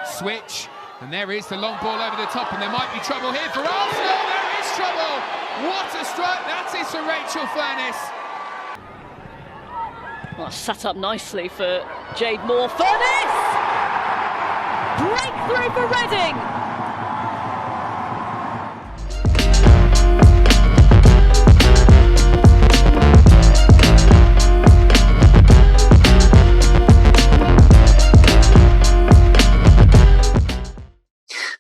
switch, and there is the long ball over the top, and there might be trouble here for Arsenal. There is trouble. What a strike that is for Rachel Furness. Well, set up nicely for Jade Moore. Furness! Breakthrough for Reading!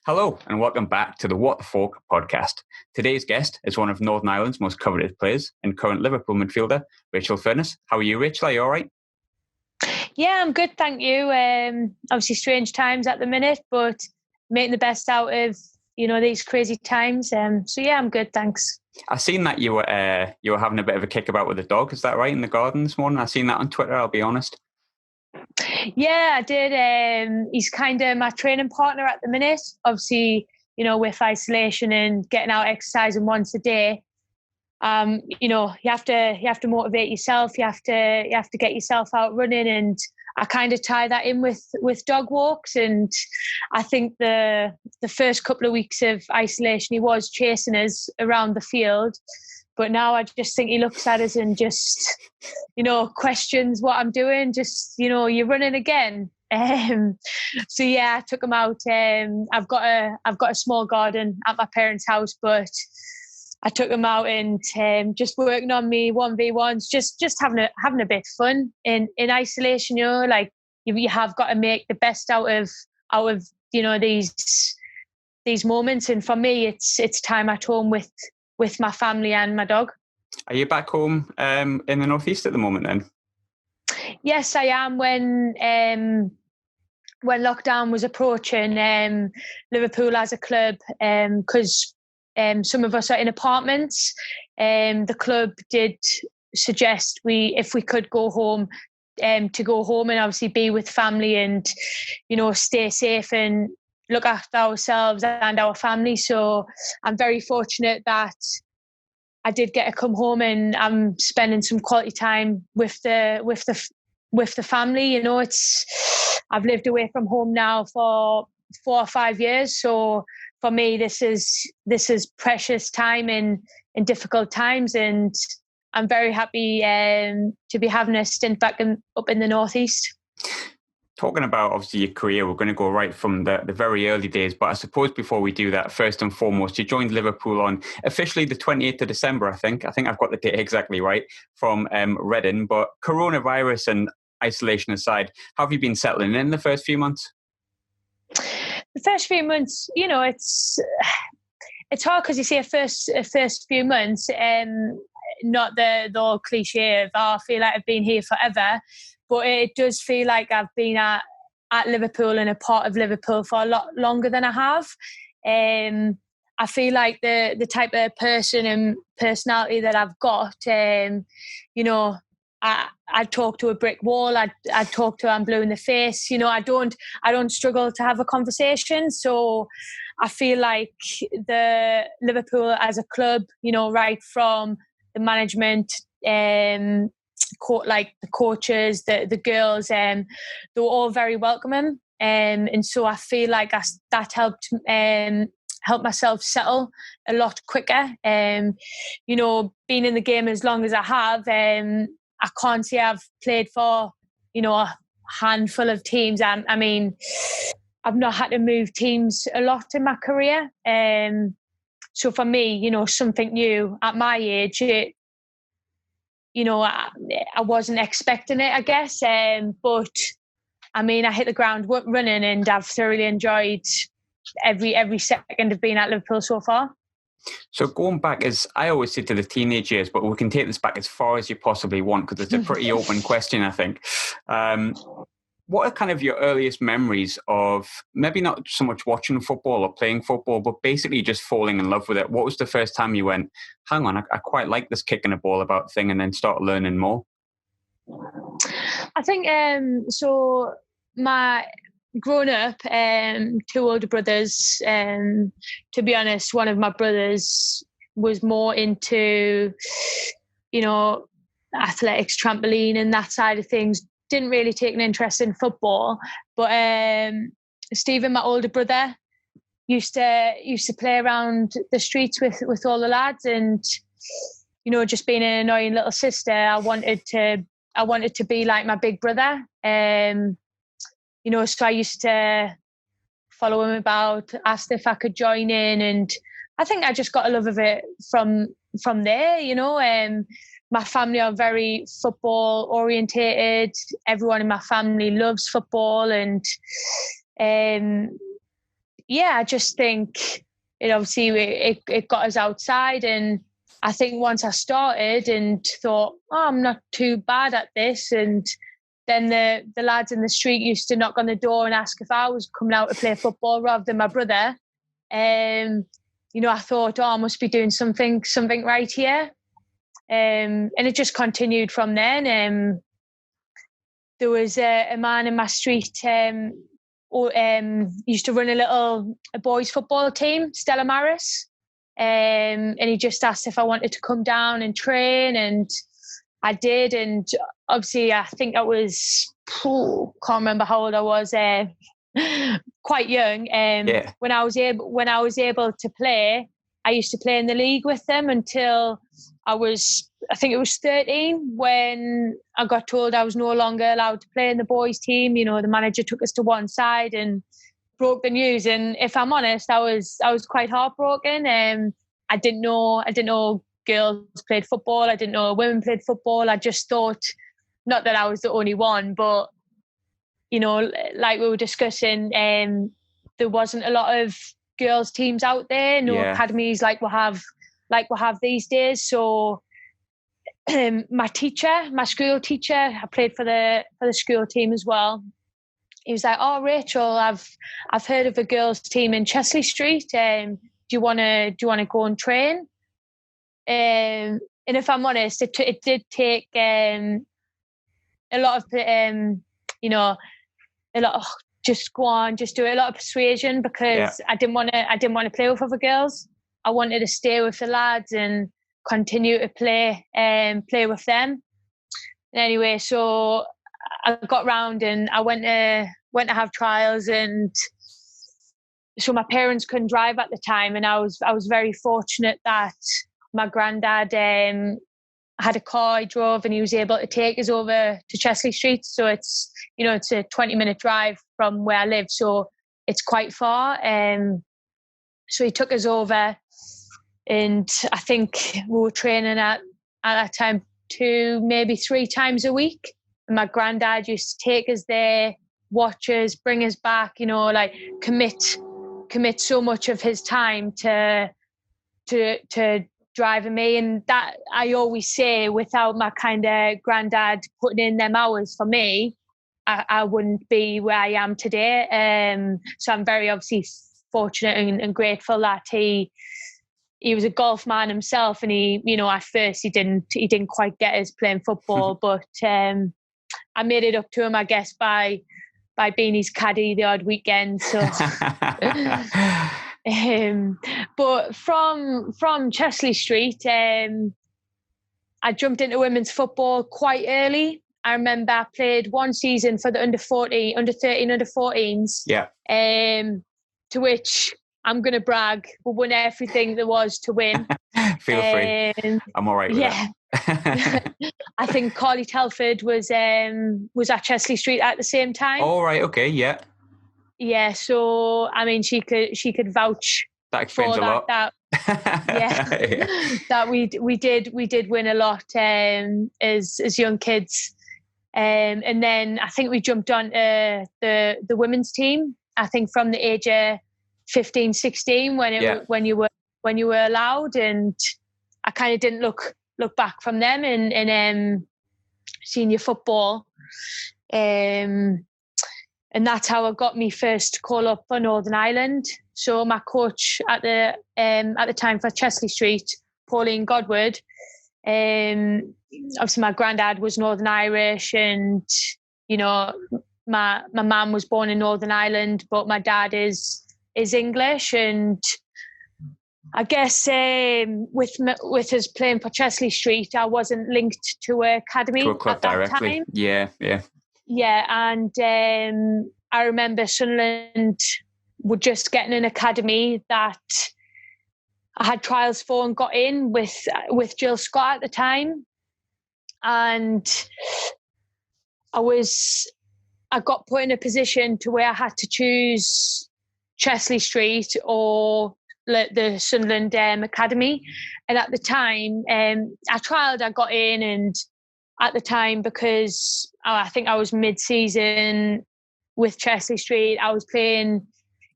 Hello and welcome back to the What the Falk podcast. Today's guest is one of Northern Ireland's most coveted players and current Liverpool midfielder, Rachel Furness. How are you, Rachel? Are you all right? Yeah, I'm good, thank you. Obviously strange times at the minute, but making the best out of, these crazy times. So yeah, I'm good, thanks. I've seen that you were having a bit of a kickabout with the dog. Is that right, in the garden this morning? I've seen that on Twitter, I'll be honest. Yeah, I did. He's kind of my training partner at the minute. Obviously, with isolation and getting out exercising once a day, you have to motivate yourself. You have to get yourself out running, and I kind of tie that in with dog walks. And I think the first couple of weeks of isolation, he was chasing us around the field. But now I just think he looks at us and just, questions what I'm doing. Just, you're running again. So yeah, I took him out. I've got a small garden at my parents' house, but I took him out and just working on me 1v1s, just having a bit of fun in isolation. Like you have got to make the best out of these moments. And for me, it's time at home with my family and my dog. Are you back home in the northeast at the moment then? Yes, I am. When lockdown was approaching, Liverpool as a club, because some of us are in apartments, the club did suggest if we could go home, to go home and obviously be with family and, stay safe and look after ourselves and our family. So I'm very fortunate that I did get to come home and I'm spending some quality time with the family. I've lived away from home now for 4 or 5 years. So for me, this is precious time in difficult times, and I'm very happy to be having a stint back up in the northeast. Talking about, obviously, your career, we're going to go right from the very early days. But I suppose before we do that, first and foremost, you joined Liverpool on officially the 28th of December, I think. I think I've got the date exactly right, from Reading. But coronavirus and isolation aside, how have you been settling in the first few months? The first few months, it's hard because you see a first few months, not the old cliche of, I feel like I've been here forever. But it does feel like I've been at Liverpool and a part of Liverpool for a lot longer than I have. I feel like the type of person and personality that I've got, I'd talk to a brick wall. I'd talk to I'm blue in the face. I don't struggle to have a conversation. So I feel like the Liverpool as a club, right from the management, like the coaches, the girls, they were all very welcoming, and so I feel like that helped help myself settle a lot quicker. Being in the game as long as I have, I can't say I've played for a handful of teams. I mean, I've not had to move teams a lot in my career, so for me, something new at my age, I wasn't expecting it, I guess. But I mean, I hit the ground running, and I've thoroughly enjoyed every second of being at Liverpool so far. So going back, as I always say, to the teenage years, but we can take this back as far as you possibly want, because it's a pretty open question, I think. What are kind of your earliest memories of maybe not so much watching football or playing football, but basically just falling in love with it? What was the first time you went, hang on, I quite like this kicking a ball about thing, and then start learning more? I think, so my growing up, 2 older brothers, to be honest, one of my brothers was more into, athletics, trampoline and that side of things. Didn't really take an interest in football, but Stephen, my older brother, used to play around the streets with all the lads, and you know, just being an annoying little sister, I wanted to be like my big brother. You know, so I used to follow him about, asked if I could join in, and I think I just got a love of it from there. You know, my family are very football orientated. Everyone in my family loves football, and yeah, I just think it got us outside, and I think once I started and thought, oh, I'm not too bad at this, and then the lads in the street used to knock on the door and ask if I was coming out to play football rather than my brother. You know, I thought, oh, I must be doing something right here. And it just continued from then. There was a man in my street used to run a boys football team, Stella Maris. And he just asked if I wanted to come down and train, and I did. And obviously, I think I was, can't remember how old I was, quite young. When I was able to play, I used to play in the league with them until I think it was 13, when I got told I was no longer allowed to play in the boys team. You know, the manager took us to one side and broke the news. And if I'm honest, I was quite heartbroken. I didn't know girls played football. I didn't know women played football. I just thought, not that I was the only one, but you know, like we were discussing, there wasn't a lot of girls teams out there, no academies like we have these days. So my school teacher, I played for the school team as well. He was like, "Oh, Rachel, I've heard of a girls' team in Chesley Street. Do you want to go and train?" And if I'm honest, it did take a lot of just go on, just do a lot of persuasion, because I didn't want to play with other girls. I wanted to stay with the lads and continue to play with them. And anyway, so I got round and I went to have trials, and so my parents couldn't drive at the time, and I was very fortunate that my granddad had a car he drove, and he was able to take us over to Chesley Street. So it's a 20-minute drive from where I live, so it's quite far. So he took us over, and I think we were training at that time 2, maybe 3 times a week. And my granddad used to take us there, watch us, bring us back, you know, like commit so much of his time to driving me. And that, I always say, without my kind of granddad putting in them hours for me, I wouldn't be where I am today. So I'm very obviously fortunate and grateful that he was a golf man himself, and he, you know, at first he didn't quite get us playing football, but I made it up to him, I guess, by being his caddy the odd weekend. So but from Chesley Street, I jumped into women's football quite early. I remember I played one season for the under 13, under 14s. Yeah. To which I'm going to brag, we won everything there was to win. Feel free. I'm all right with that. I think Carly Telford was at Chesley Street at the same time. Oh, right. Okay. Yeah. Yeah. So, I mean, she could vouch. That explains a lot. That we did win a lot as young kids. And then I think we jumped on the women's team, I think from the age of 15, 16 when you were allowed, and I kind of didn't look back from them in senior football. And that's how I got me first call up for Northern Ireland. So my coach at the time for Chesley Street, Pauline Godward, obviously my granddad was Northern Irish, and you know, my mum was born in Northern Ireland, but my dad is English. And I guess with us playing for Chesley Street, I wasn't linked to an academy to a club at that directly. time. Yeah. Yeah, and I remember Sunderland were just getting an academy that I had trials for and got in with Jill Scott at the time. And I got put in a position to where I had to choose Chesley Street or the Sunderland Academy. And at the time, I trialled, I got in, and at the time, because I think I was mid-season with Chesley Street, I was playing,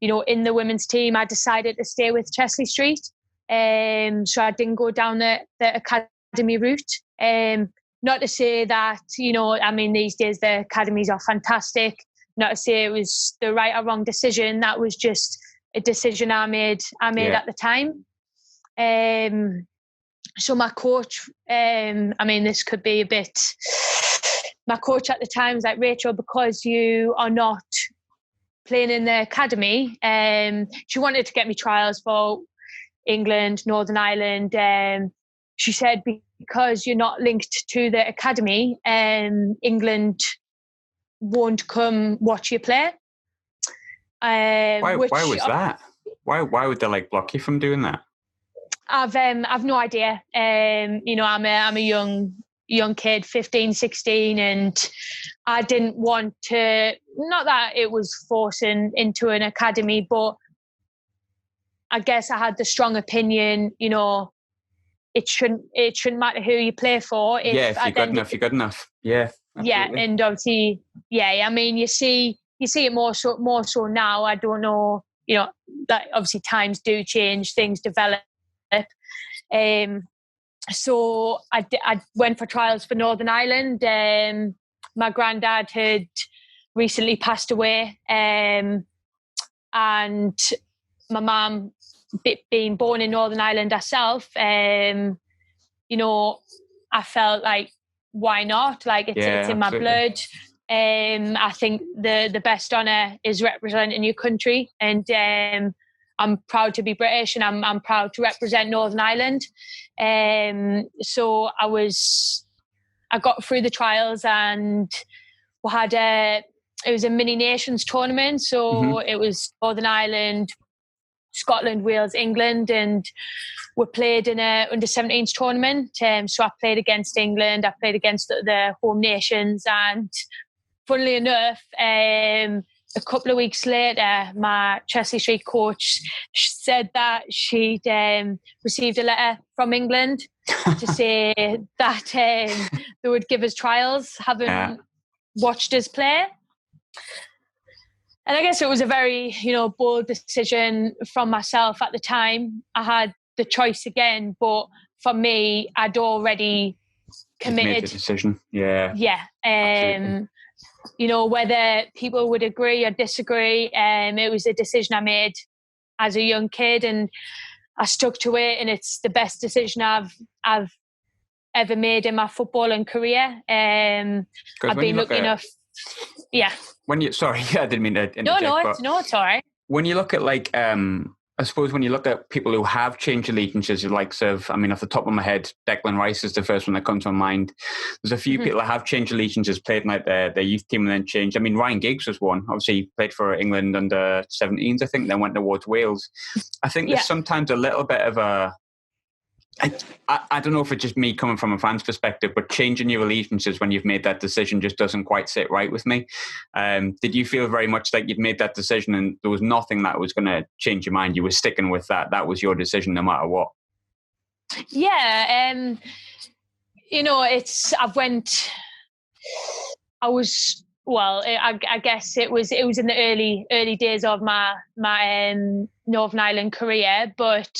in the women's team, I decided to stay with Chesley Street. So I didn't go down the academy route. Not to say that, these days the academies are fantastic. Not to say it was the right or wrong decision. That was just a decision I made at the time. So my coach, this could be a bit... My coach at the time was like, Rachel, because you are not playing in the academy, she wanted to get me trials for England, Northern Ireland. She said, because you're not linked to the academy, England won't come watch you play. Why was that? Why would they block you from doing that? I've no idea. I'm a young kid, 15, 16, and I didn't want to, not that it was forcing into an academy, but I guess I had the strong opinion, it shouldn't matter who you play for. If you're good enough, you're good enough. Yeah. Absolutely. Yeah, and obviously, you see it more so now. I don't know, that obviously times do change, things develop. So I went for trials for Northern Ireland. My granddad had recently passed away, and my mum, being born in Northern Ireland herself, I felt like, why not? It's in my blood. I think the best honour is representing your country, and I'm proud to be British, and I'm proud to represent Northern Ireland. So I got through the trials, and we had it was a mini nations tournament. So it was Northern Ireland, Scotland, Wales, England, and we played in a under-17s tournament. So I played against England, I played against the home nations, and funnily enough, a couple of weeks later, my Chesley Street coach said that she'd received a letter from England to say that they would give us trials, having watched us play. And I guess it was a very, bold decision from myself at the time. I had the choice again, but for me, I'd already committed. Made the decision. Yeah. Yeah. Whether people would agree or disagree, it was a decision I made as a young kid, and I stuck to it, and it's the best decision I've ever made in my footballing career. I've been lucky enough. Yeah. Sorry, I didn't mean to interject. No, it's all right. When you look at I suppose when you look at people who have changed allegiances, the likes of, off the top of my head, Declan Rice is the first one that comes to my mind. There's a few people that have changed allegiances, played in their youth team and then changed. Ryan Giggs was one. Obviously, he played for England under 17s, I think, then went towards Wales. I think there's sometimes a little bit of a... I don't know if it's just me coming from a fan's perspective, but changing your allegiances when you've made that decision just doesn't quite sit right with me. Did you feel very much like you'd made that decision and there was nothing that was going to change your mind? You were sticking with that. That was your decision no matter what. Yeah. I guess it was in the early days of my Northern Ireland career, but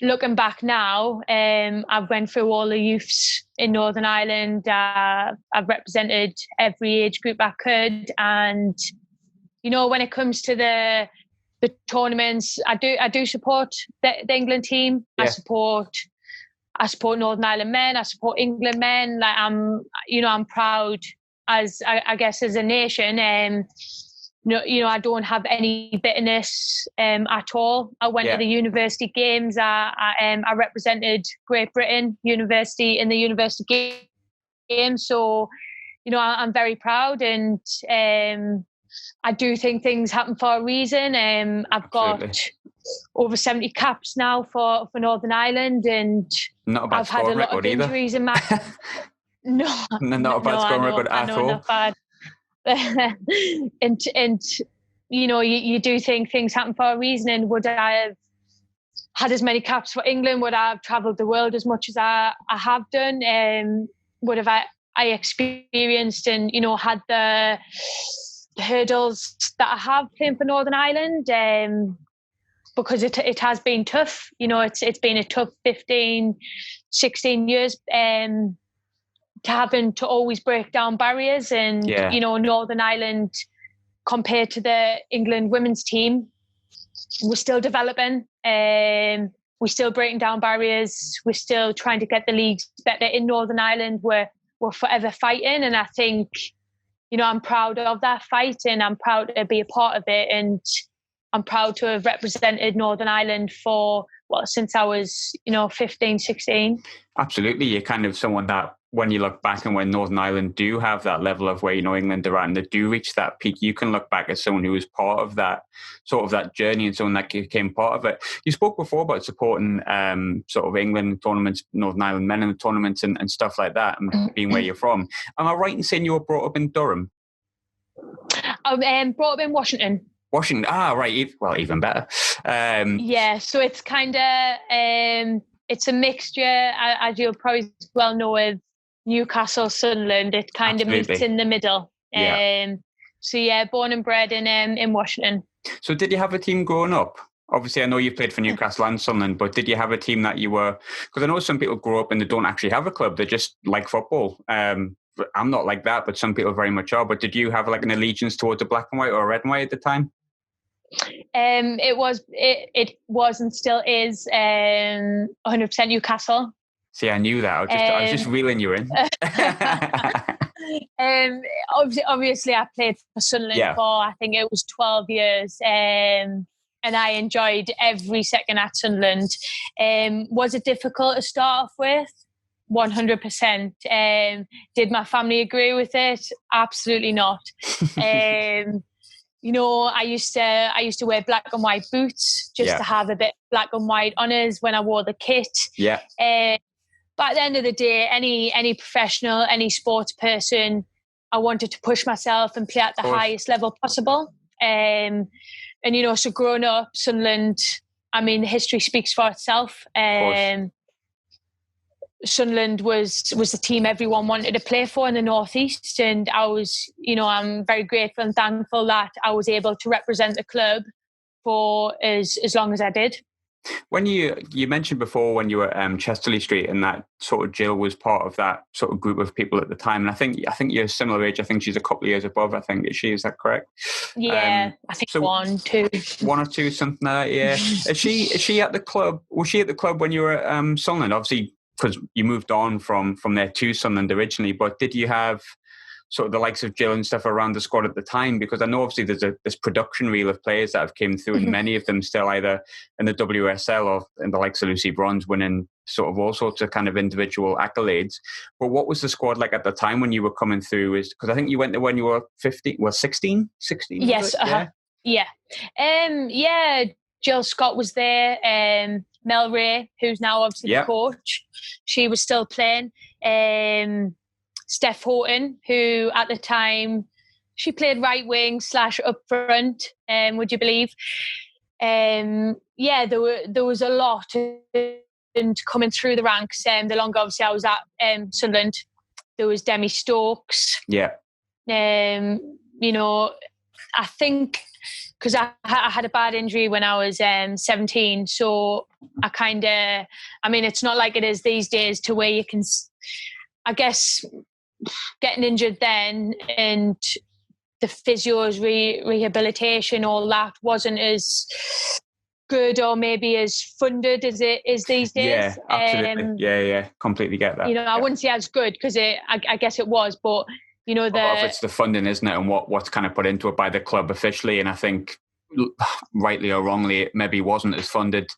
looking back now, I've went through all the youths in Northern Ireland. I've represented every age group I could, and when it comes to the tournaments, I do support the England team. Yeah. I support Northern Ireland men. I support England men. I'm proud as I guess as a nation. I don't have any bitterness at all. I went to the university games. I represented Great Britain University in the university games. So, I'm very proud, and I do think things happen for a reason. I've got over 70 caps now for Northern Ireland, and I've had a lot of injuries in my not a bad scoring record at all. Not bad. and you know, you do think things happen for a reason. And would I have had as many caps for England? Would I have travelled the world as much as I have done? Would have I experienced and, you know, had the hurdles that I have playing for Northern Ireland? Because it has been tough. You know, it's been a tough 15, 16 years to having to always break down barriers. And, you know, Northern Ireland, compared to the England women's team, we're still developing. We're still breaking down barriers. We're still trying to get the leagues better in Northern Ireland. We're forever fighting. And I think, you know, I'm proud of that fight, and I'm proud to be a part of it. And I'm proud to have represented Northern Ireland for, since I was, you know, 15, 16. Absolutely. You're kind of someone that, when you look back and when Northern Ireland do have that level of where, you know, England are at and they do reach that peak, you can look back as someone who was part of that, sort of that journey, and someone that became part of it. You spoke before about supporting sort of England tournaments, Northern Ireland men in the tournaments and stuff like that, and being where you're from. Am I right in saying you were brought up in Durham? I'm brought up in Washington. Washington, right. Well, even better. Yeah, so it's kind of, it's a mixture, as you'll probably well know, of Newcastle, Sunderland. It kind of meets in the middle. So yeah, born and bred in Washington. So did you have a team growing up? Obviously, I know you played for Newcastle and Sunderland, but did you have a team that you were... Because I know some people grow up and they don't actually have a club. They just like football. I'm not like that, but some people very much are. But did you have like an allegiance towards a black and white or a red and white at the time? It was and still is 100% Newcastle. See, I knew that. I was just reeling you in. Obviously, I played for Sunderland for, I think it was 12 years. And I enjoyed every second at Sunderland. Was it difficult to start off with? 100%. Did my family agree with it? Absolutely not. You know, I used to wear black and white boots just to have a bit black and white honours when I wore the kit. Yeah. But at the end of the day, any professional, any sports person, I wanted to push myself and play at the highest level possible. And you know, so growing up, Sunderland, I mean, the history speaks for itself. Sunderland was the team everyone wanted to play for in the Northeast, and I was, you know, I'm very grateful and thankful that I was able to represent the club for as long as I did. When you mentioned before when you were Chesterley Street, and that sort of Jill was part of that sort of group of people at the time, and I think you're similar age. I think she's a couple of years above. I think is that correct? Yeah, I think so 1, 2, 1 or 2, something like that. Yeah. Is she at the club? Was she at the club when you were at Sunderland? Obviously, because you moved on from there to Sunderland originally. But did you have sort of the likes of Jill and stuff around the squad at the time? Because I know obviously there's this production reel of players that have came through, and many of them still either in the WSL or in the likes of Lucy Bronze, winning sort of all sorts of kind of individual accolades. But what was the squad like at the time when you were coming through? Because I think you went there when you were 16? Yes. Yeah. Jill Scott was there. Mel Ray, who's now obviously the coach, she was still playing. Steph Houghton, who at the time, she played right wing / up front, would you believe? There was a lot and coming through the ranks. The longer obviously I was at Sunderland, there was Demi Stokes. Yeah. You know, I think because I had a bad injury when I was 17, so I mean, it's not like it is these days to where you can, I guess, getting injured then and the physios, rehabilitation, all that wasn't as good or maybe as funded as it is these days. Yeah, absolutely. Completely get that. You know, I wouldn't say as good because I guess it was, but you know, it's the funding, isn't it, and what's kind of put into it by the club officially. And I think, rightly or wrongly, it maybe wasn't as funded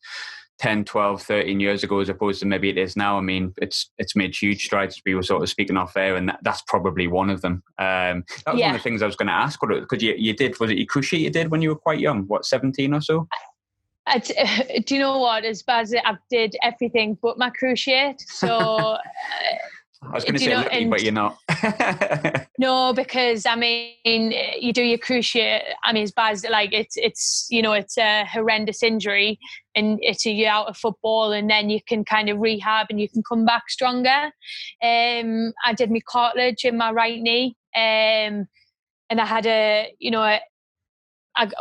10, 12, 13 years ago as opposed to maybe it is now. I mean, it's made huge strides. We were sort of speaking off air, and that's probably one of them. That was one of the things I was going to ask. Because you did, was it your crochet you did when you were quite young? What, 17 or so? Do you know what? As bad as I did everything but my crochet. So I was going to say lucky, but you're not. No, because I mean, you do your crochet. I mean, as bad as it's a horrendous injury, and it's a year out of football, and then you can kind of rehab and you can come back stronger. I did my cartilage in my right knee, and I had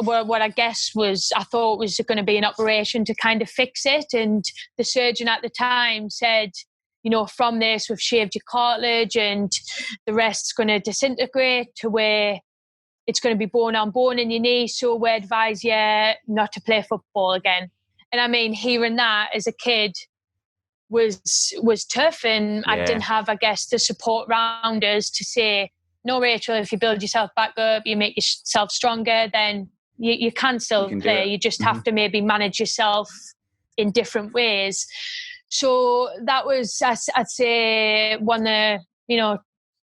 what I guess was, I thought was going to be an operation to kind of fix it. And the surgeon at the time said, from this, we've shaved your cartilage and the rest's going to disintegrate to where it's going to be bone on bone in your knee. So we advise you not to play football again. And I mean, hearing that as a kid was tough. And I didn't have, I guess, the support around us to say, no, Rachel, if you build yourself back up, you make yourself stronger, then you can still play. You just have to maybe manage yourself in different ways. So that was, I'd say, one of the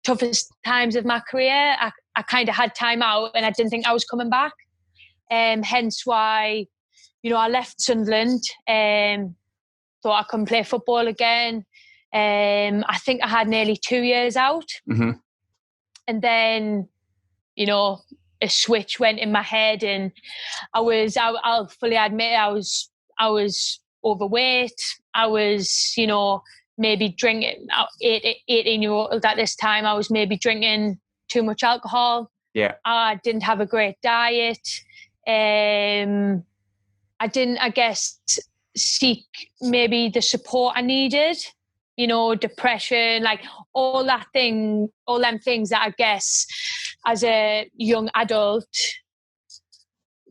toughest times of my career. I kind of had time out and I didn't think I was coming back. Hence why, I left Sunderland. Thought I couldn't play football again. I think I had nearly 2 years out. Mm-hmm. And then, a switch went in my head, and I'll fully admit I was overweight. I was, maybe drinking, 18-year-old at this time, I was maybe drinking too much alcohol. Yeah. I didn't have a great diet. I didn't, I guess, seek maybe the support I needed, depression, like all them things that I guess as a young adult,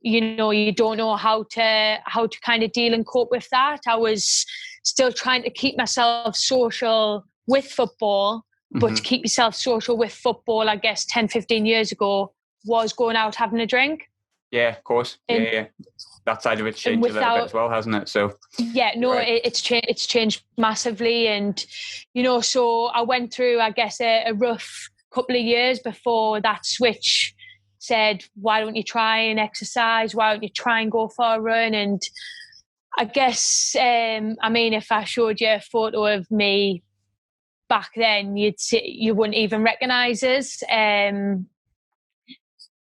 you don't know how to kind of deal and cope with that. I was still trying to keep myself social with football, but to keep yourself social with football, I guess 10, 15 years ago, was going out having a drink. Yeah, of course. Yeah. That side of it's changed a little bit as well, hasn't it? So it's changed massively. And, so I went through, I guess, a rough couple of years before that switch said, why don't you try and exercise? Why don't you try and go for a run? And I guess, if I showed you a photo of me back then, you wouldn't even recognise us. And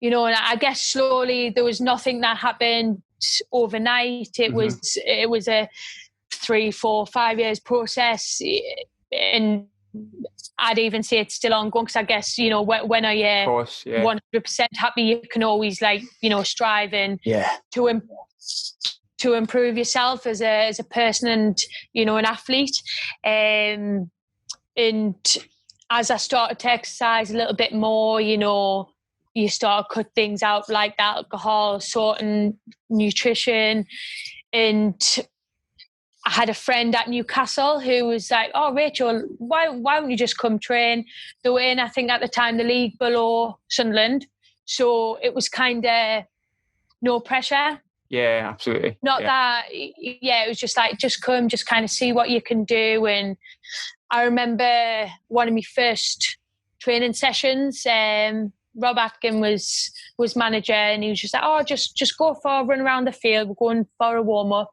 I guess slowly there was nothing that happened overnight. It was a 3, 4, 5 years process, and I'd even say it's still ongoing, because I guess when are you 100% happy, you can always strive and to improve yourself as a person and an athlete. And as I started to exercise a little bit more, you start to cut things out like the alcohol, sorting nutrition. And I had a friend at Newcastle who was like, oh, Rachel, why don't you just come train? They were in, I think at the time, the league below Sunderland. So it was kind of no pressure. Yeah, absolutely. It was just like, just come, just kind of see what you can do. And I remember one of my first training sessions, Rob Atkin was manager, and he was just like, oh, just go for a run around the field. We're going for a warm-up.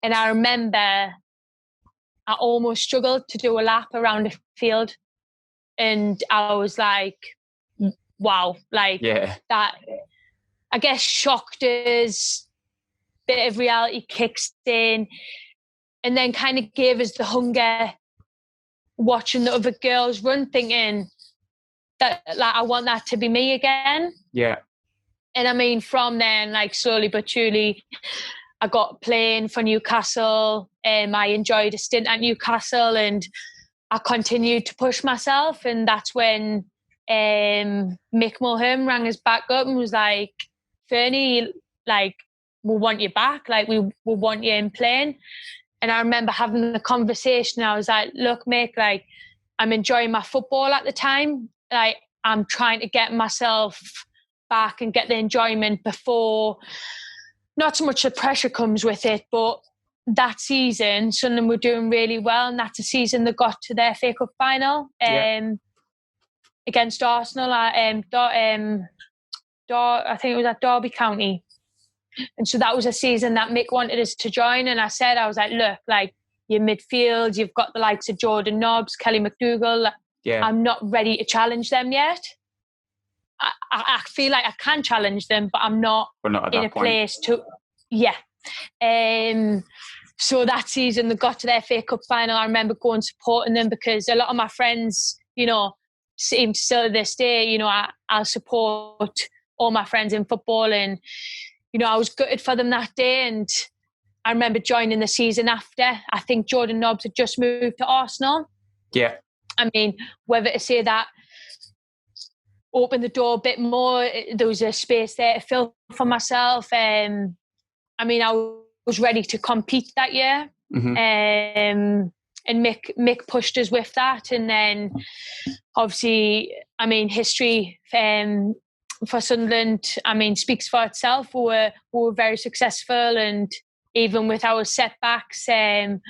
And I remember I almost struggled to do a lap around the field. And I was like, wow, that, I guess, shocked us. Bit of reality kicks in, and then kind of gave us the hunger watching the other girls run, thinking that I want that to be me again. Yeah. And from then, slowly but surely, I got playing for Newcastle, and I enjoyed a stint at Newcastle, and I continued to push myself. And that's when Mick Mulham rang us back up and was like, Fernie, we want you back, we want you in playing. And I remember having the conversation. I was like, look, Mick, I'm enjoying my football at the time. I'm trying to get myself back and get the enjoyment before, not so much the pressure comes with it, but that season, Sunderland were doing really well, and that's a season they got to their FA Cup final against Arsenal. I think it was at Derby County. And so that was a season that Mick wanted us to join. And I was like, look, like, your midfield, you've got the likes of Jordan Nobbs, Kelly McDougall. Yeah. I'm not ready to challenge them yet. I feel like I can challenge them, but I'm not in a place to... Yeah. So that season, they got to their FA Cup final. I remember going supporting them because a lot of my friends, you know, seem to still to this day, you know, I'll support all my friends in football, and you know, I was gutted for them that day. And I remember joining the season after. I think Jordan Nobbs had just moved to Arsenal. Yeah. I mean, whether to say that opened the door a bit more, there was a space there to fill for myself. I mean, I was ready to compete that year. Mm-hmm. And Mick pushed us with that. And then, obviously, I mean, history for Sunderland, I mean, speaks for itself. We were very successful, and even with our setbacks, had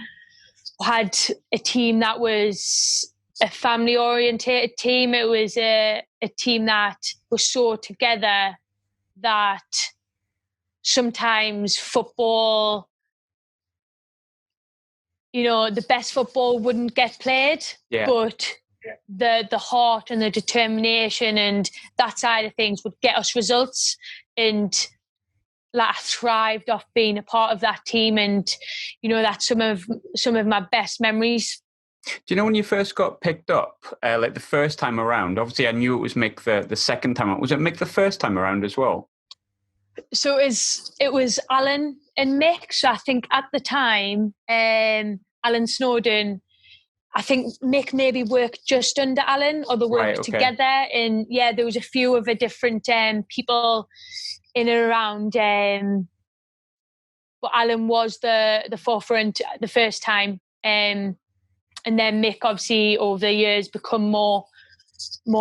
a team that was a family-orientated team. It was a team that was so together that sometimes football, you know, the best football wouldn't get played, but the heart and the determination and that side of things would get us results. And like, I thrived off being a part of that team, and you know, that's some of my best memories. Do you know when you first got picked up, like the first time around? Obviously, I knew it was Mick the second time around. Was it Mick the first time around as well? So it was Alan and Mick. So I think at the time, Alan Snowden, I think Mick maybe worked just under Alan, or they worked together. And yeah, there was a few of the different people in and around. But Alan was the forefront the first time. And then Mick, obviously, over the years, become more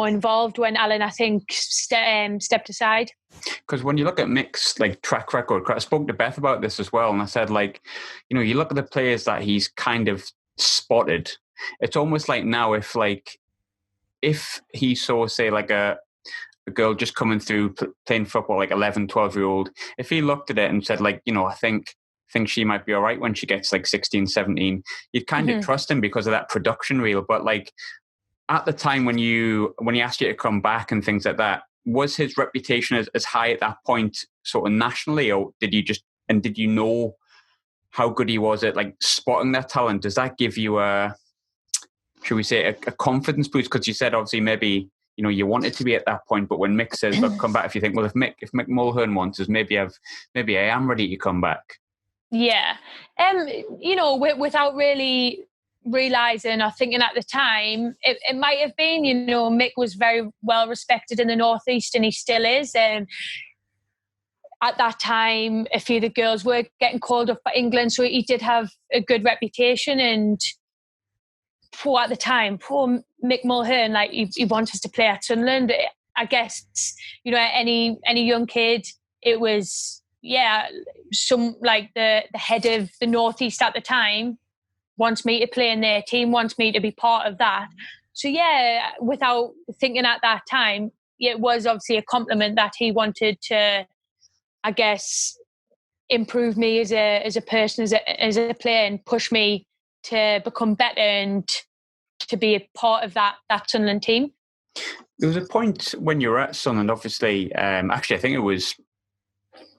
involved when Alan, I think, stepped aside. Because when you look at Mick's like track record, I spoke to Beth about this as well, and I said, like, you know, you look at the players that he's kind of spotted. It's almost like now if he saw, say, like a girl just coming through playing football, like 11, 12-year-old, if he looked at it and said, like, you know, I think she might be all right when she gets like 16, 17, you'd kind of trust him because of that production reel. But like at the time when he asked you to come back and things like that, was his reputation as high at that point sort of nationally, or did you know how good he was at like spotting that talent? Does that give you should we say, a confidence boost? Because you said obviously maybe, you know, you wanted to be at that point, but when Mick says, look, come back, if you think, well, if Mick Mulhern wants us, maybe I am ready to come back. Yeah. You know, without really realising or thinking at the time, it might have been, you know, Mick was very well respected in the Northeast, and he still is. At that time, a few of the girls were getting called up for England, so he did have a good reputation. And at the time, poor Mick Mulhern, like he wanted us to play at Sunderland. I guess, you know, any young kid, it was, some like the head of the Northeast at the time wants me to play in their team, wants me to be part of that. So yeah, without thinking at that time, it was obviously a compliment that he wanted to, I guess, improve me as a person, as a player, and push me to become better and to be a part of that Sunderland team. There was a point when you were at Sunderland, obviously, actually I think it was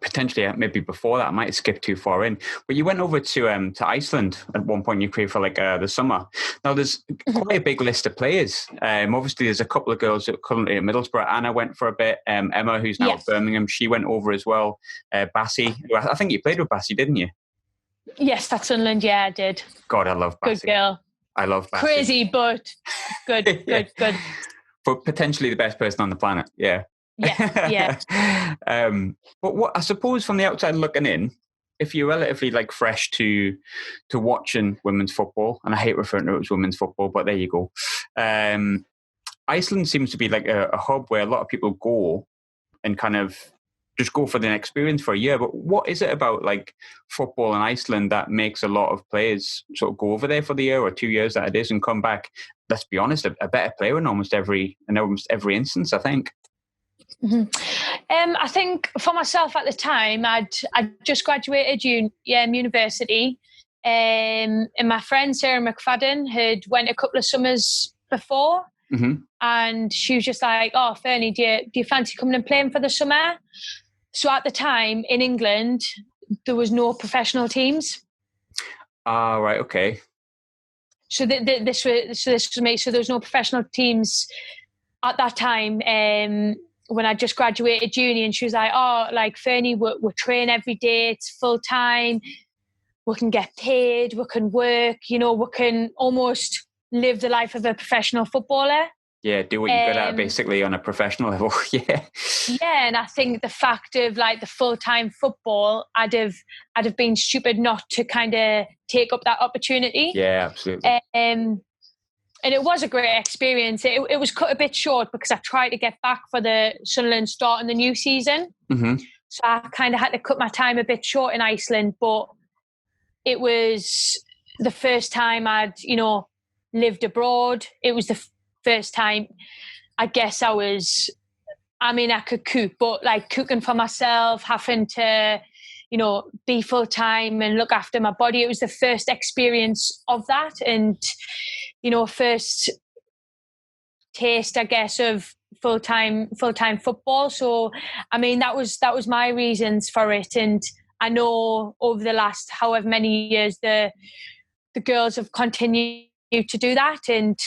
potentially maybe before that, I might have skipped too far in, but you went over to Iceland at one point in your career for like the summer. Now there's quite a big list of players. Obviously there's a couple of girls that are currently at Middlesbrough. Anna went for a bit. Emma, who's now at Birmingham, she went over as well. Bassie, I think you played with Bassie, didn't you? Yes, that's Sunderland. Yeah, I did. God, I love Bassie. Good girl. I love Bassie. Crazy, but good, good. But potentially the best person on the planet. Yeah. Yeah. But what I suppose from the outside looking in, if you're relatively like fresh to watching women's football, and I hate referring to it as women's football, but there you go. Iceland seems to be like a hub where a lot of people go and kind of just go for the experience for a year. But what is it about like football in Iceland that makes a lot of players sort of go over there for the year or 2 years that it is and come back, let's be honest, a better player in almost every instance, I think? I think for myself at the time, I'd just graduated university, and my friend Sarah McFadden had went a couple of summers before, and she was just like, "Oh, Fernie, do you fancy coming and playing for the summer?" So at the time in England, there was no professional teams. Ah, right, okay. So this was me. So there was no professional teams at that time. When I just graduated uni, and she was like, "Oh, like Fernie, we train every day. It's full time. We can get paid. We can work. You know, we can almost live the life of a professional footballer." Yeah, do what you're good at, basically, on a professional level. Yeah. Yeah, and I think the fact of like the full-time football, I'd have been stupid not to kind of take up that opportunity. Yeah, absolutely. And it was a great experience. It was cut a bit short because I tried to get back for the Sunderland start in the new season. So I kind of had to cut my time a bit short in Iceland, but it was the first time I'd, lived abroad. It was the first time, I guess I could cook, but like cooking for myself, having to, be full time and look after my body. It was the first experience of that. And, first taste, I guess, of full-time football. So, that was my reasons for it. And I know over the last however many years, the girls have continued to do that. And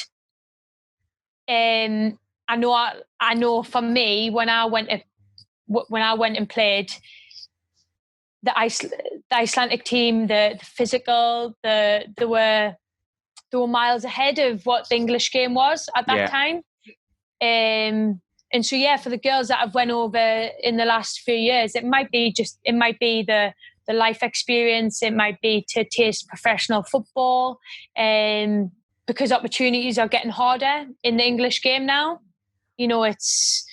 I know for me, when I went and played, the Icelandic team, the physical, they were miles ahead of what the English game was at that time. And so, for the girls that I've went over in the last few years, it might be the life experience. It might be to taste professional football, because opportunities are getting harder in the English game now. It's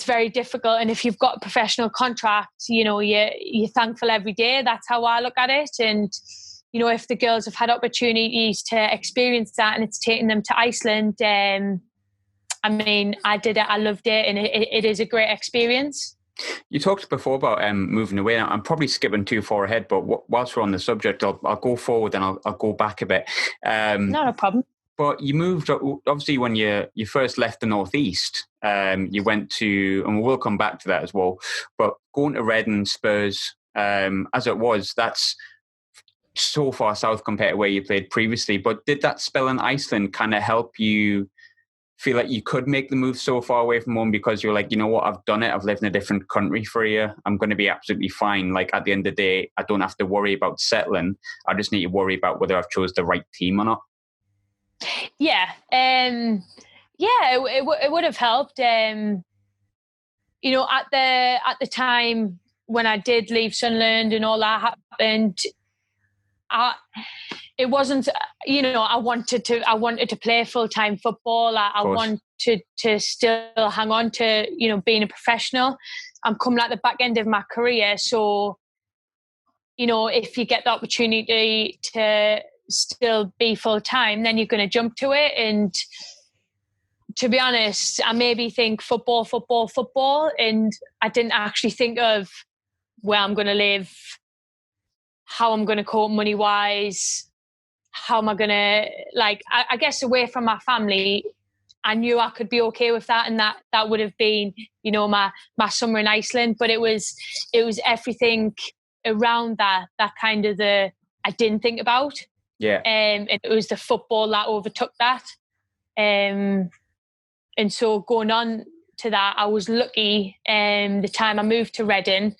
very difficult, and if you've got a professional contract, you're thankful every day. That's how I look at it. And if the girls have had opportunities to experience that, and it's taken them to Iceland, I did it. I loved it, and it is a great experience. You talked before about moving away. I'm probably skipping too far ahead, but whilst we're on the subject, I'll go forward and I'll go back a bit. Not a problem. But you moved, obviously, when you first left the Northeast, you went to, and we'll come back to that as well, but going to Reading, Spurs, as it was, that's so far south compared to where you played previously. But did that spell in Iceland kind of help you feel like you could make the move so far away from home, because you're like, you know what, I've done it. I've lived in a different country for a year. I'm going to be absolutely fine. Like at the end of the day, I don't have to worry about settling. I just need to worry about whether I've chose the right team or not. Yeah. It would have helped. At the time when I did leave Sunderland and all that happened, it wasn't, I wanted to play full-time football. I wanted to still hang on to, being a professional. I'm coming at the back end of my career. So, if you get the opportunity to still be full-time, then you're going to jump to it. And to be honest, I maybe think football. And I didn't actually think of where I'm going to live, how I'm going to cope money-wise, how am I going to, I guess away from my family, I knew I could be okay with that. And that would have been, my summer in Iceland. But it was everything around that kind of I didn't think about. Yeah. It was the football that overtook that. And so going on to that, I was lucky. The time I moved to Reading,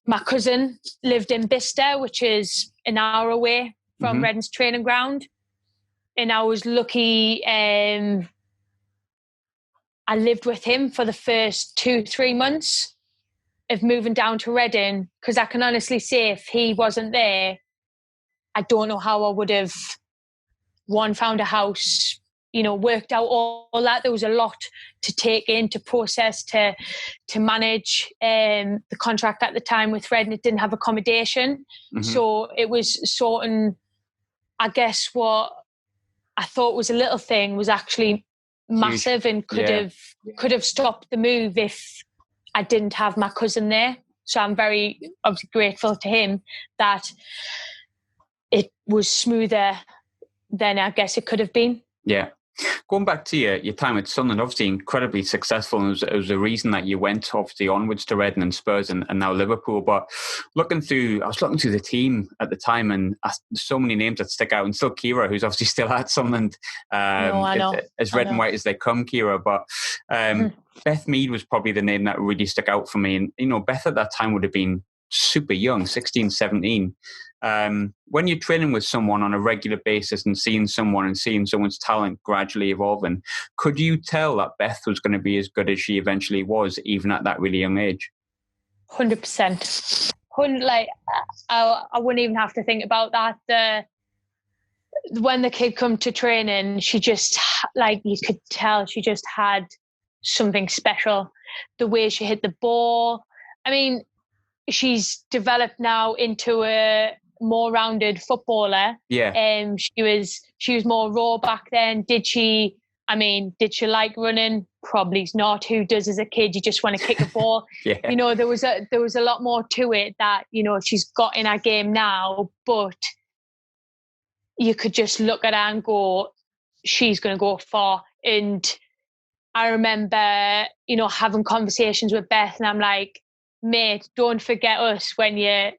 my cousin lived in Bicester, which is an hour away from Reading's training ground. And I was lucky. I lived with him for the first 2-3 months of moving down to Reading, because I can honestly say if he wasn't there, I don't know how I would have, one, found a house, worked out all that. There was a lot to take in, to process, to manage. The contract at the time with Reading, it didn't have accommodation. Mm-hmm. So it was sorting, I guess, what I thought was a little thing was actually massive and could have stopped the move if I didn't have my cousin there. So I'm very obviously grateful to him that it was smoother than I guess it could have been. Yeah. Going back to your time at Sunderland, obviously incredibly successful, and it was a reason that you went obviously onwards to Reading and Spurs and now Liverpool. But I was looking through the team at the time, and there's so many names that stick out, and still Kira, who's obviously still at Sunderland, I know. as red and white as they come, Kira. But Beth Mead was probably the name that really stuck out for me. And Beth at that time would have been super young, 16, 17. When you're training with someone on a regular basis and seeing someone's talent gradually evolving, could you tell that Beth was going to be as good as she eventually was, even at that really young age? 100%. I wouldn't even have to think about that. When the kid come to training, she just, you could tell she just had something special. The way she hit the ball. I mean, she's developed now into a more rounded footballer. Yeah. She was more raw back then. Did she like running? Probably not. Who does as a kid? You just want to kick a ball. Yeah. There was a lot more to it that, she's got in her game now, but you could just look at her and go, she's going to go far. And I remember, having conversations with Beth, and I'm like, mate, don't forget us when you're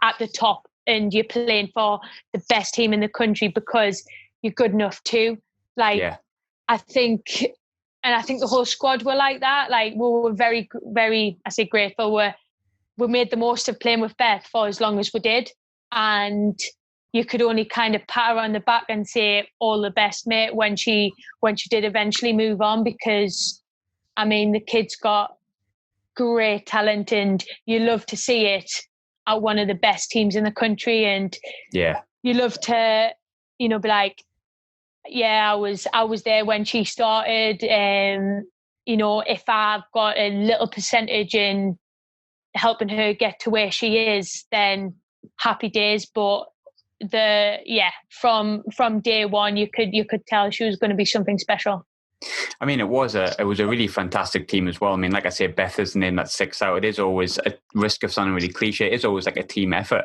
at the top and you're playing for the best team in the country, because you're good enough too. I think the whole squad were like that. We were very, very, I say grateful. We made the most of playing with Beth for as long as we did. And you could only kind of pat her on the back and say all the best, mate, when she did eventually move on, because the kid's got great talent and you love to see it at one of the best teams in the country. And you love to, be like, yeah, I was there when she started. If I've got a little percentage in helping her get to where she is, then happy days. But from day one, you could tell she was going to be something special. It was a really fantastic team as well. Like I say, Beth is the name that sticks out. It is always, at risk of sounding really cliche, it is always like a team effort.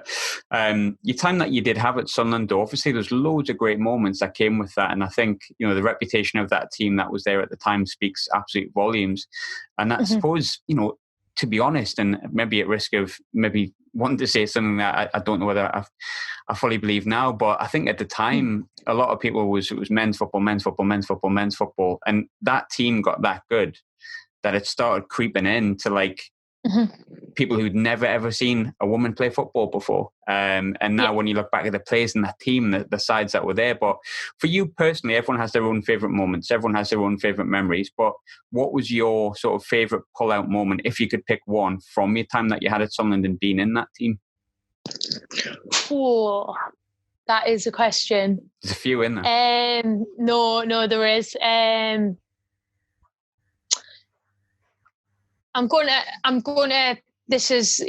Your time that you did have at Sunderland, obviously there's loads of great moments that came with that. And I think, the reputation of that team that was there at the time speaks absolute volumes. And I suppose, to be honest, and maybe at risk of maybe wanting to say something that I don't know whether I fully believe now, but I think at the time, a lot of people it was men's football, men's football, men's football, men's football. And that team got that good that it started creeping into people who'd never ever seen a woman play football before. And now when you look back at the players in that team, the sides that were there. But for you personally, everyone has their own favourite moments. Everyone has their own favourite memories. But what was your sort of favourite pull-out moment, if you could pick one, from your time that you had at Sunderland and being in that team? Oh, that is a question. There's a few in there. No, there is. I'm gonna. This is,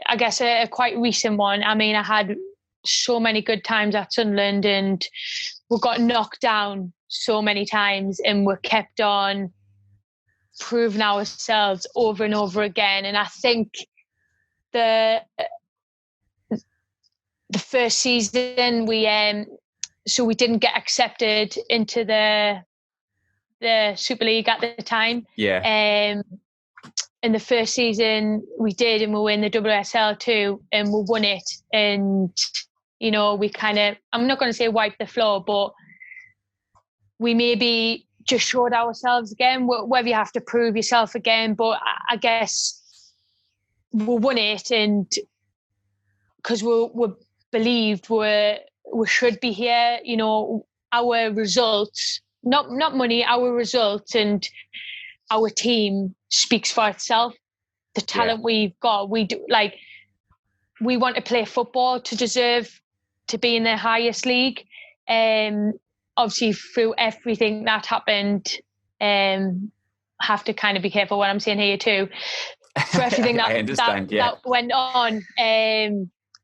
I guess, a quite recent one. I had so many good times at Sunderland, and we got knocked down so many times, and we kept on proving ourselves over and over again. And I think the first season we didn't get accepted into the Super League at the time. Yeah. In the first season we did, and we win the WSL too, and we won it. And we kind of, I'm not going to say wiped the floor, but we maybe just showed ourselves again. Whether you have to prove yourself again, but I guess we won it, and because we believed we should be here. Our results, not money, our results and our team speaks for itself. The talent we've got, we want to play football to deserve to be in the highest league. Obviously through everything that happened, have to kind of be careful what I'm saying here too. For everything that went on,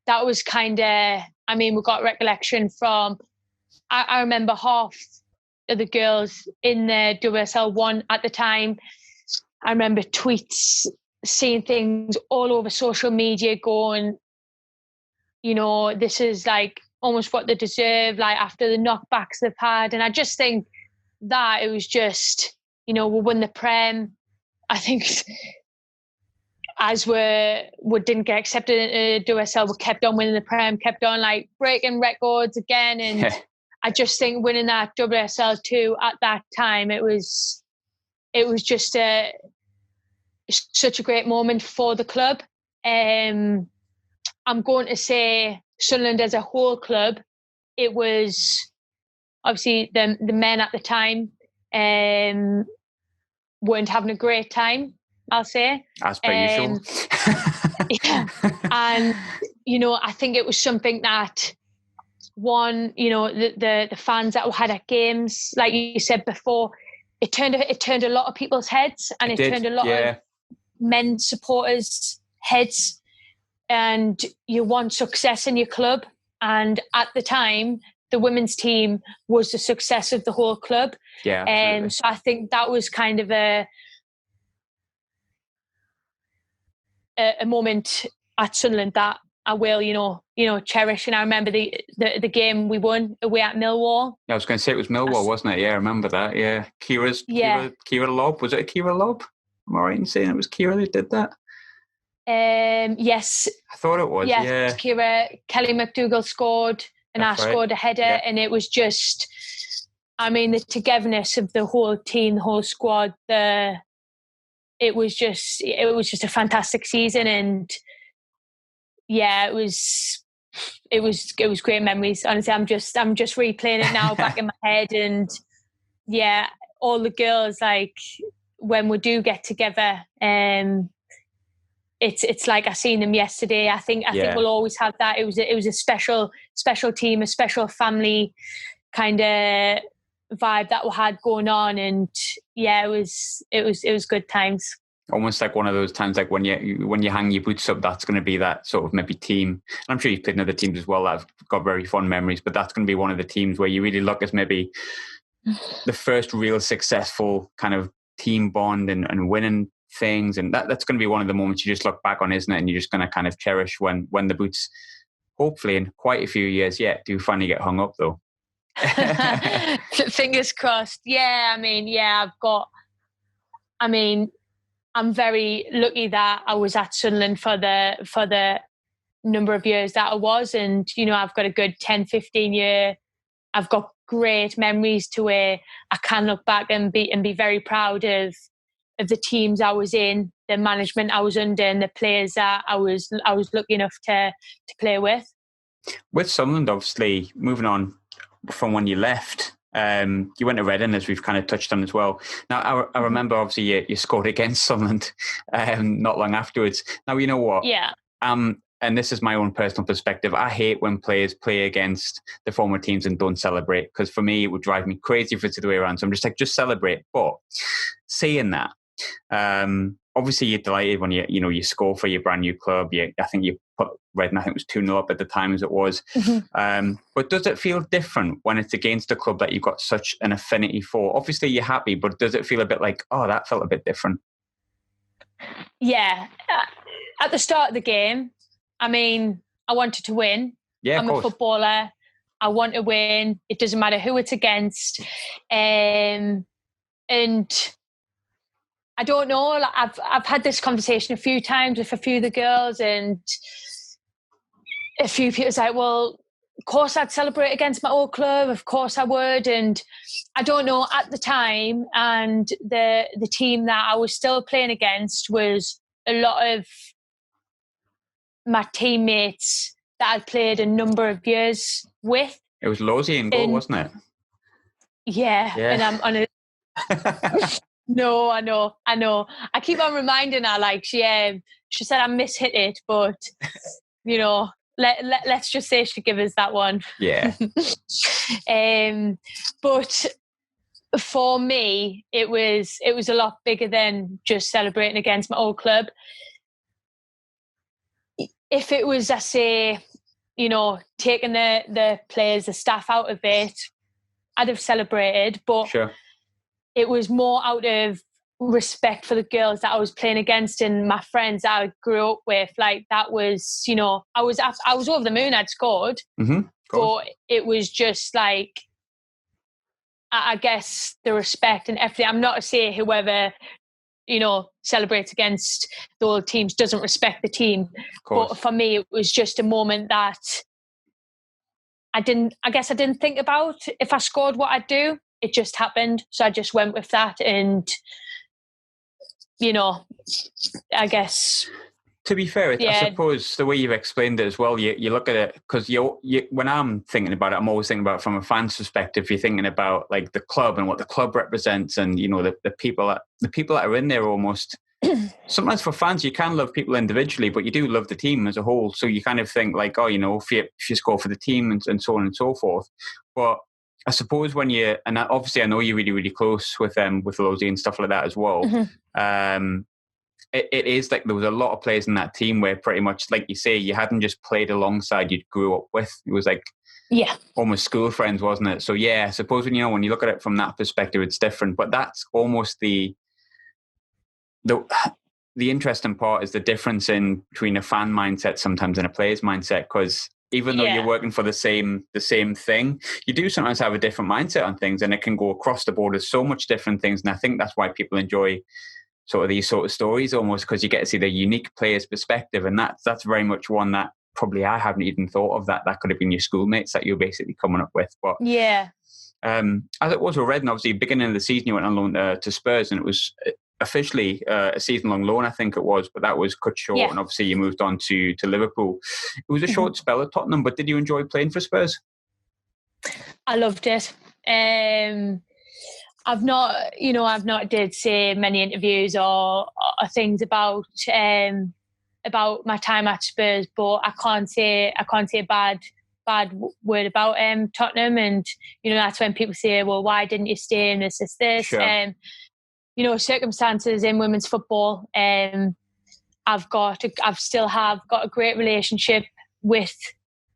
that was kind of, I mean, we got recollection from, I remember half of the girls in the WSL1 at the time. I remember tweets, seeing things all over social media going, you know, this is like almost what they deserve, like after the knockbacks they've had. And I just think that it was just, you know, we won the Prem. I think as we didn't get accepted into WSL, we kept on winning the Prem, kept on like breaking records again. And I just think winning that WSL2 at that time, it was just such a great moment for the club. I'm going to say Sunderland as a whole club, it was obviously the men at the time weren't having a great time, I'll say. As per usual. Yeah. And, you know, I think it was something that one, you know, the fans that had at games, like you said before, it turned a lot of people's heads, and it turned a lot of men supporters' heads. And you want success in your club. And at the time, the women's team was the success of the whole club. Yeah. And so I think that was kind of a moment at Sunderland that I will, you know, cherish. And I remember the game we won away at Millwall. I was going to say it was Millwall, wasn't it? Yeah, I remember that. Yeah, Kira Lobb. Was it a Kira Lobb? Am I right in saying it was Kira who did that? Yes. I thought it was. Yes, yeah. Kira, Kelly McDougall scored, and I scored a header, and it was just, I mean, the togetherness of the whole team, the whole squad. It was just a fantastic season, and yeah, it was great memories. Honestly, I'm just replaying it now back in my head, and yeah, all the girls, like when we do get together, it's like I seen them yesterday. I think we'll always have that. It was a special team, a special family kind of vibe that we had going on, and yeah, it was good times. Almost like one of those times, like when you hang your boots up, that's going to be that sort of maybe team. And I'm sure you've played in other teams as well that have got very fond memories, but that's going to be one of the teams where you really look as maybe the first real successful kind of team bond and winning things, and that's going to be one of the moments you just look back on, isn't it? And you're just going to kind of cherish when the boots, hopefully in quite a few years yet, do finally get hung up though. Fingers crossed. Yeah, I'm very lucky that I was at Sunderland for the number of years that I was, and you know, I've got a good 10-15 year. I've got great memories to where I can look back and be very proud of the teams I was in, the management I was under, and the players that I was lucky enough to play with. With Sunderland, obviously, moving on from when you left, you went to Reading, as we've kind of touched on as well. Now, I remember, obviously, you scored against Sunderland not long afterwards. Now, you know what? Yeah. And this is my own personal perspective. I hate when players play against the former teams and don't celebrate, because for me, it would drive me crazy if it's the way around. So I'm just like, just celebrate. But saying that, obviously you're delighted when you score for your brand new club. I think you put Reading, I think it was 2-0 up at the time as it was. Mm-hmm. But does it feel different when it's against a club that you've got such an affinity for? Obviously you're happy, but does it feel a bit like, oh, that felt a bit different? Yeah. At the start of the game, I mean, I wanted to win. Yeah, I'm a footballer. I want to win. It doesn't matter who it's against. And I don't know. Like, I've had this conversation a few times with a few of the girls, and a few people's like, well, of course I'd celebrate against my old club. Of course I would. And I don't know, at the time, and the team that I was still playing against was a lot of my teammates that I'd played a number of years with. It was Losey in goal, wasn't it? Yeah. And I'm on a... No, I know. I keep on reminding her, like, she said I mishit it, but, you know, let's just say she gave us that one. Yeah. But for me, it was a lot bigger than just celebrating against my old club. If it was, I say, taking the players, the staff out of it, I'd have celebrated. But Sure. It was more out of respect for the girls that I was playing against and my friends that I grew up with. Like, that was, I was over the moon I'd scored. Mm-hmm. But it was just like, I guess, the respect and everything. I'm not to say whoever, celebrates against the old teams doesn't respect the team. But for me, it was just a moment that I didn't think about if I scored what I'd do. It just happened. So I just went with that. And, I guess... To be fair, I suppose the way you've explained it as well, you look at it, because when I'm thinking about it, I'm always thinking about it from a fan's perspective. You're thinking about like the club and what the club represents, and the people that are in there almost. Sometimes for fans, you can love people individually, but you do love the team as a whole. So you kind of think like, if you score for the team and so on and so forth. But I suppose and obviously I know you're really, really close with Lozzie and stuff like that as well. Mm-hmm. It is like there was a lot of players in that team where pretty much, like you say, you hadn't just played alongside, you grew up with. It was like almost school friends, wasn't it? So yeah, I suppose when you look at it from that perspective, it's different. But that's almost the interesting part is the difference between a fan mindset sometimes and a player's mindset, because even though you're working for the same thing, you do sometimes have a different mindset on things, and it can go across the board as so much different things. And I think that's why people enjoy sort of these sort of stories, almost, because you get to see the unique player's perspective. And that's very much one that probably I haven't even thought of, that could have been your schoolmates that you're basically coming up with. But as it was with Reading, obviously beginning of the season you went on loan to Spurs, and it was officially a season-long loan, I think it was, but that was cut short, and obviously you moved on to Liverpool. It was a short spell at Tottenham, but did you enjoy playing for Spurs? I loved it. I've not did say many interviews or things about my time at Spurs, but I can't say a bad word about Tottenham. And that's when people say, well, why didn't you stay, and this. Sure. Circumstances in women's football. I've still got a great relationship with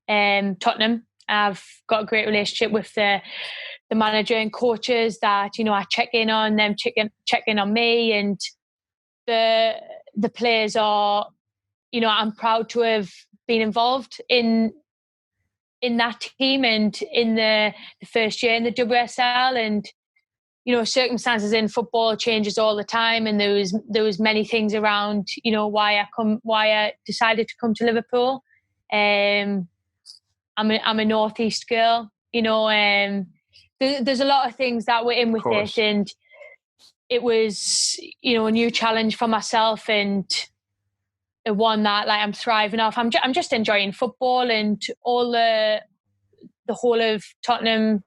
Tottenham. I've got a great relationship with the manager and coaches that, I check in on them, check in on me, and the players are, I'm proud to have been involved in that team and in the first year in the WSL. And, circumstances in football changes all the time, and there was many things around, why I decided to come to Liverpool. I'm a Northeast girl, there's a lot of things that were in with it, and it was, a new challenge for myself, and one that I'm thriving off. I'm just enjoying football, and all the whole of Tottenham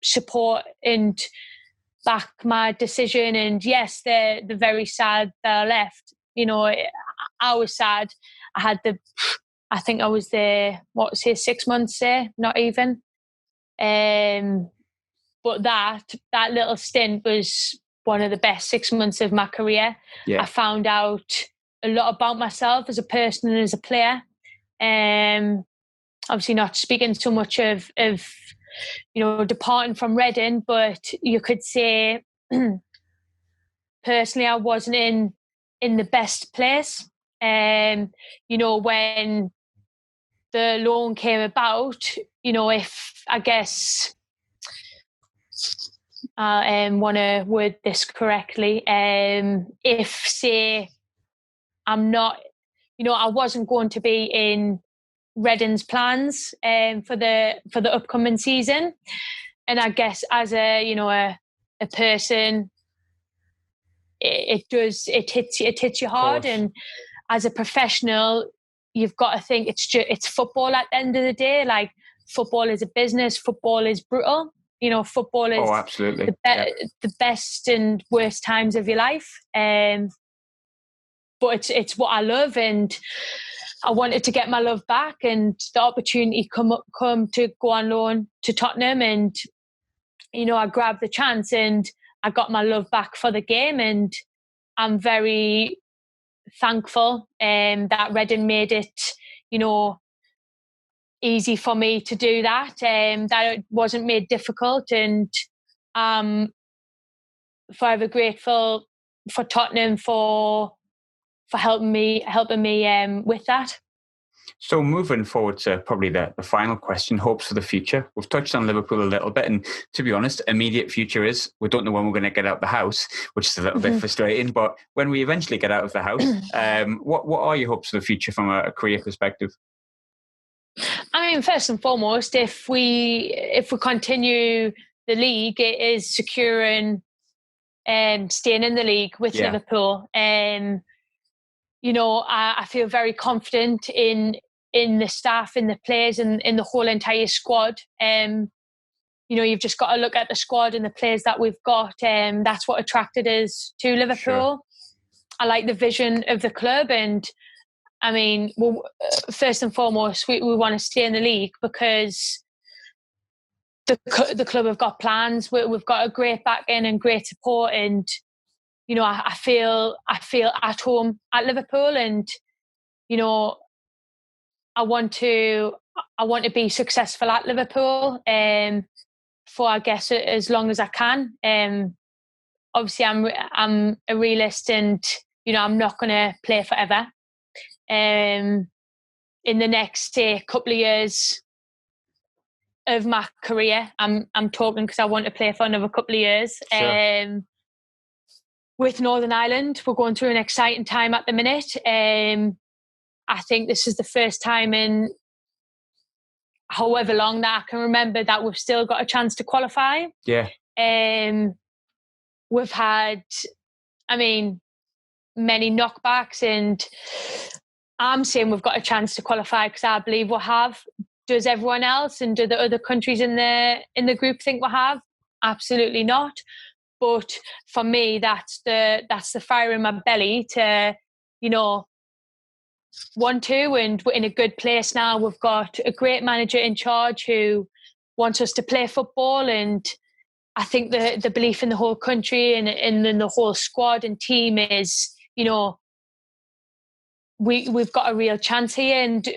support and back my decision. And yes, they're very sad that I left. I was sad. I think I was there, 6 months there, not even. But that little stint was one of the best 6 months of my career. Yeah. I found out a lot about myself as a person and as a player. Obviously not speaking so much of departing from Reading, but you could say personally I wasn't in the best place. When the loan came about, if I guess I want to word this correctly, if say I'm not, I wasn't going to be in Reading's plans for the upcoming season, and I guess as a person, it hits you hard, and as a professional, you've got to think it's football at the end of the day. Like, football is a business. Football is brutal. Football is absolutely the best and worst times of your life. But it's what I love, and I wanted to get my love back, and the opportunity come to go on loan to Tottenham, and I grabbed the chance and I got my love back for the game, and I'm very thankful that Reading made it, easy for me to do that, that it wasn't made difficult, and forever grateful for Tottenham for helping me with that. So moving forward to probably the final question, hopes for the future. We've touched on Liverpool a little bit, and to be honest, immediate future is we don't know when we're going to get out of the house, which is a little bit frustrating. But when we eventually get out of the house, what are your hopes for the future from a career perspective? I mean, first and foremost, if we continue the league, it is securing staying in the league with Liverpool. I feel very confident in the staff, in the players, and in the whole entire squad. You've just got to look at the squad and the players that we've got. That's what attracted us to Liverpool. Sure. I like the vision of the club, and I mean, first and foremost, we want to stay in the league because the club have got plans. We've got a great backing and great support, and I feel at home at Liverpool, and I want to be successful at Liverpool for, I guess, as long as I can. Obviously, I'm a realist, and I'm not going to play forever. In the next couple of years of my career, I'm talking because I want to play for another couple of years. Sure. With Northern Ireland, we're going through an exciting time at the minute. I think this is the first time in however long that I can remember that we've still got a chance to qualify. Yeah. We've had, many knockbacks, and I'm saying we've got a chance to qualify because I believe we have. Does everyone else and do the other countries in the group think we have? Absolutely not. But for me, that's the fire in my belly to, want to, and we're in a good place now. We've got a great manager in charge who wants us to play football, and I think the belief in the whole country and in the whole squad and team is, we've got a real chance here, and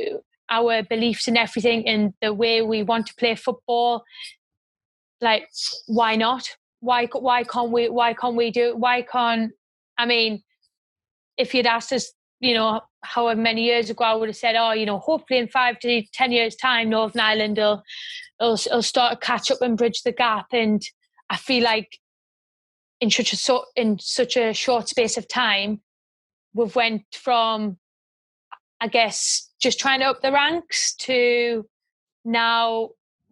our beliefs and everything and the way we want to play football, like, why not? Why can't we do it? Why can't, if you'd asked us, however many years ago, I would have said, hopefully in 5 to 10 years' time, Northern Ireland will start to catch up and bridge the gap. And I feel like in such a short space of time, we've went from, I guess, just trying to up the ranks to now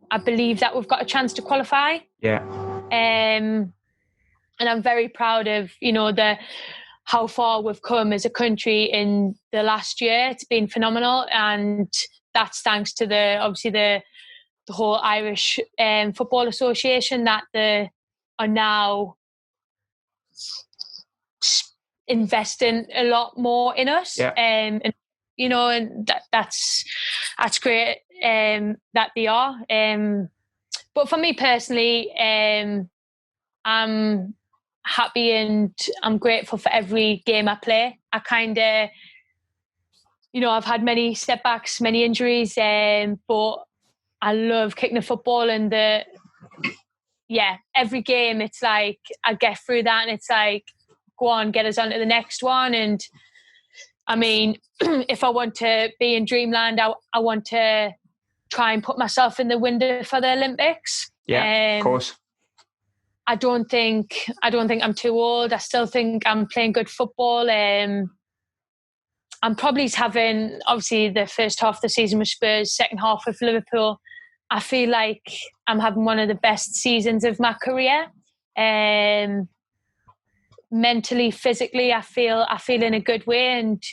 I believe that we've got a chance to qualify. Yeah. And I'm very proud of, how far we've come as a country in the last year. It's been phenomenal, and that's thanks to the whole Irish Football Association that they are now investing a lot more in us. Yeah. And that's great that they are. But for me personally, I'm happy and I'm grateful for every game I play. I kind of, I've had many setbacks, many injuries, but I love kicking the football, and every game it's like I get through that, and it's like, go on, get us on to the next one. And if I want to be in dreamland, I want to try and put myself in the window for the Olympics. Yeah, of course. I don't think I'm too old. I still think I'm playing good football. I'm probably having, obviously, the first half of the season with Spurs, second half with Liverpool. I feel like I'm having one of the best seasons of my career. Mentally, physically, I feel in a good way, and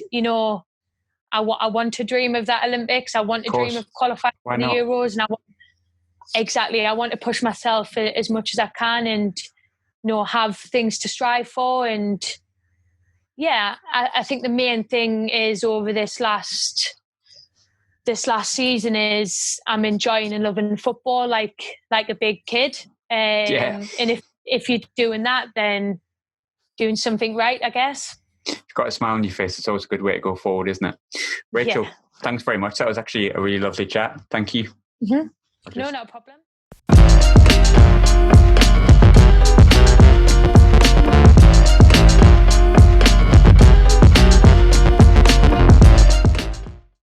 I want to dream of that Olympics. I want to dream of qualifying for the Euros, and I want to push myself as much as I can, and have things to strive for. And I think the main thing is over this last this last season is I'm enjoying and loving football like a big kid. And if you're doing that, then doing something right, I guess. You've got a smile on your face. It's always a good way to go forward, isn't it? Rachel, thanks very much. That was actually a really lovely chat. Thank you. Mm-hmm. No, not a problem.